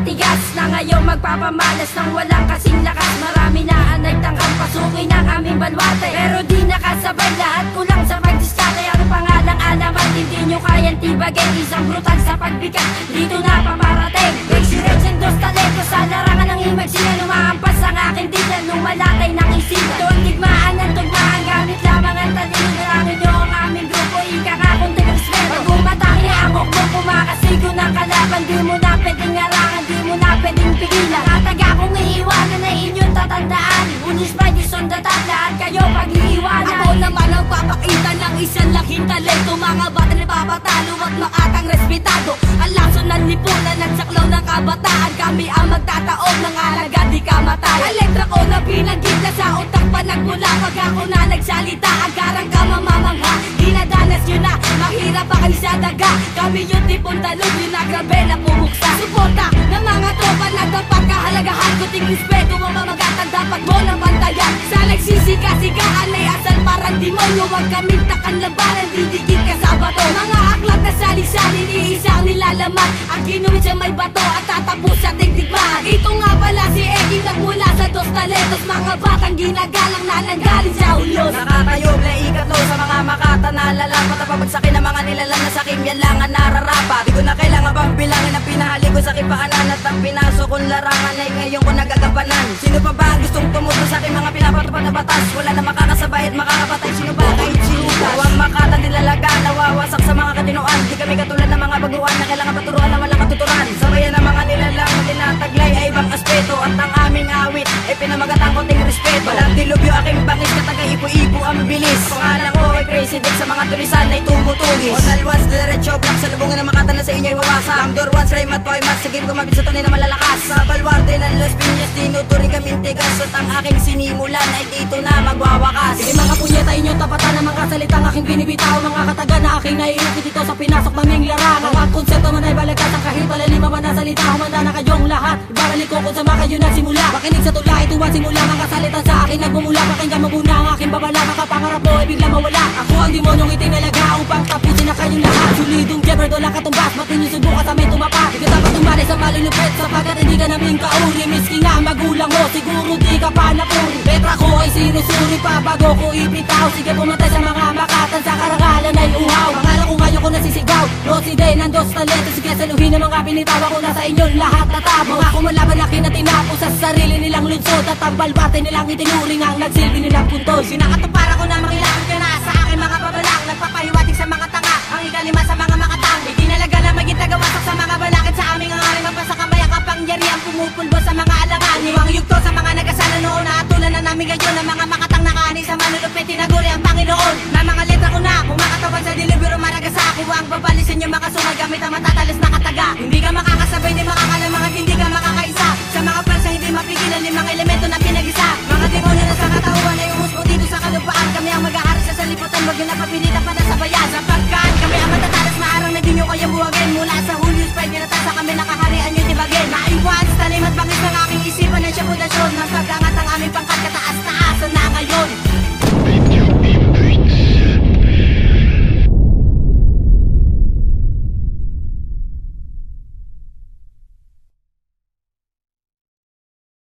matigas na ngayon magpapamalas ng walang kasing lakas. Marami na ang nagtangkang pasukin ang aming balwate, pero di nakasabay, lahat kulang sa pagdiskarte. Ano pa nga lang alamat, hindi nyo kayang tibagin. Isang brutal sa pagbigat, dito na paparating. X-Reds and Dos Talentos sa larangan ng image. Sila lumahampas ang aking dilan, lumalatay ng isipan. Doon digmaan ng tugmaan, gamit lamang ang talino. Nalangin nyo ang aming grupo, ika nga kung tinismeto. Pag umatake ang hukbo, kumakasigo ng kalaban. Di mo na pwedeng harangan, di mo na pwedeng pigilan. Tataga kong iiwanan na inyong tatandaan. Unis by this on the top, lahat kayo pag-iiwanan. Ako naman ang papakita ng isang laking talento. Mga bata na papatalo at makatang respetado. Ang laso ng lipunan at saklaw ng kabataan. Kami ang magtataob ng alaga, di ka matay. Ang letra ko na pinagitla sa utak pa nagmula. Pag ako na nagsalita, agarang ka mamamangha. Dinadanas nyo na, mahirap pa kayo sa daga. Kami yung tipong talog, yung nagrabe na pumuksa. Suporta ng mga tropa na dapat kahalagahan. Kuting respeto mo mamagatang dapat mo na bantayan. Sa nagsisika-sikaan ay asal parang demonyo. Huwag kaming takan labanan, didikit ka sa bato. Mga aklat na sali-sali, iisang nilalaman. Ang ginuwit sa may bato at tatapos sa tigdigmaan. Ito nga pala si Eddie nagmula sa Dos Talentos. Mga batang ginagalang na nanggaling sa ulos. Nakatayob na ikatlo sa mga makata na lalapat. Napabagsakin ng mga nilalang na sakim, yan lang ang nararapat. Di ko na kailangan bang bilangin ang pinahali ko sa kipaanan. At ang pinasok kong larangan ay ngayon ko nagagapanan. Sino pa ba ang gustong tumuto sa aking mga pinapatupad na batas? Wala na makakasabay at makakapatay. Sino ba kahit sinutas? Huwag makata nilalaga, nawawasak sa mga katinoan. Di kami katulad ng mga baguhan na kailangan paturuan na walang katuturan. Sabayan ng mga nilalang na tinataglay ay ibang aspeto. At ang aming awit ay pinamagat ang konting respeto. Walang dilubyo aking bangis na taga-ipo-ipo ang bilis. Ang pangalan ko ay Crazy Dick, sa mga tulisan ay tumutugis. On alwas, diretso, black sa lubungan ng makata na sa inyo'y wawasak. Langdor once, rhyme at toy mas, sige kumabit sa tunay na malalakas. Sa balwarte ng Las Piñas, tinuturing kaming tigas. At ang aking sinimulan ay dito na magwawakas. Sige mga punyeta, inyong tapatan ng mga salitang aking binibitaw. Mga kataga na aking naiukit dito sa pinasok naming larangan. Mga konsepto man ay balagatan kahit palalima man na salita. Humanda na kayong lahat, ibabalik ko kung sama kayo nagsimula. Makinig sa tula, ito ang simula. Mga salita sa akin nagmumula. Pakinggan mo muna ang aking babala. Makapangarap mo ay biglang mawala. Ako ang demonyong itinalaga upang tapusin na kayong lahat. Solidong Jebber, dola katumbas, matinyo subukan sa may tumapat. Di ka dapat tumali sa malulupit, sapagkat hindi ka namin kauri. Miski nga magulang mo, siguro di ka pa napuri. Letra ko ay sinusuri pa bago ko ipitaw. Sige pumatay sa mga makatan, sa karangalan ay uhaw. Pangalan ko ngayon ko nasisigaw, Rosie Day ng Dos Talentos. Sige saluhin ng mga binitaw, ako na sa inyong lahat natabo. Mga kumalaban na kinatinapo sa sarili nilang lunsod. At ang balbate nilang itinuring ang nagsilbi nilang puntod. Sinakatupara ko na mangilangan ka na sa akin mga babalang. Nagpapahiwatig sa mga tanga, ang ikalima sa mga makatang. Itinalaga na maging tagawasak sa mga balakid sa aming hangaring. Magpasakamay ang kapangyarihan, pumupulbo sa mga alangan. Iwang yugto sa mga nagasala noon, naatulan na namin ngayon. Ang mga makatang nakani sa manulupit, tinaguri ang Panginoon. Na mga letra ko na, kumakatawan sa dilibiro maragasa. Iwang babalisin yung mga sumay gamit ang matatalis na kataga. Hindi ka makakasabay ni mga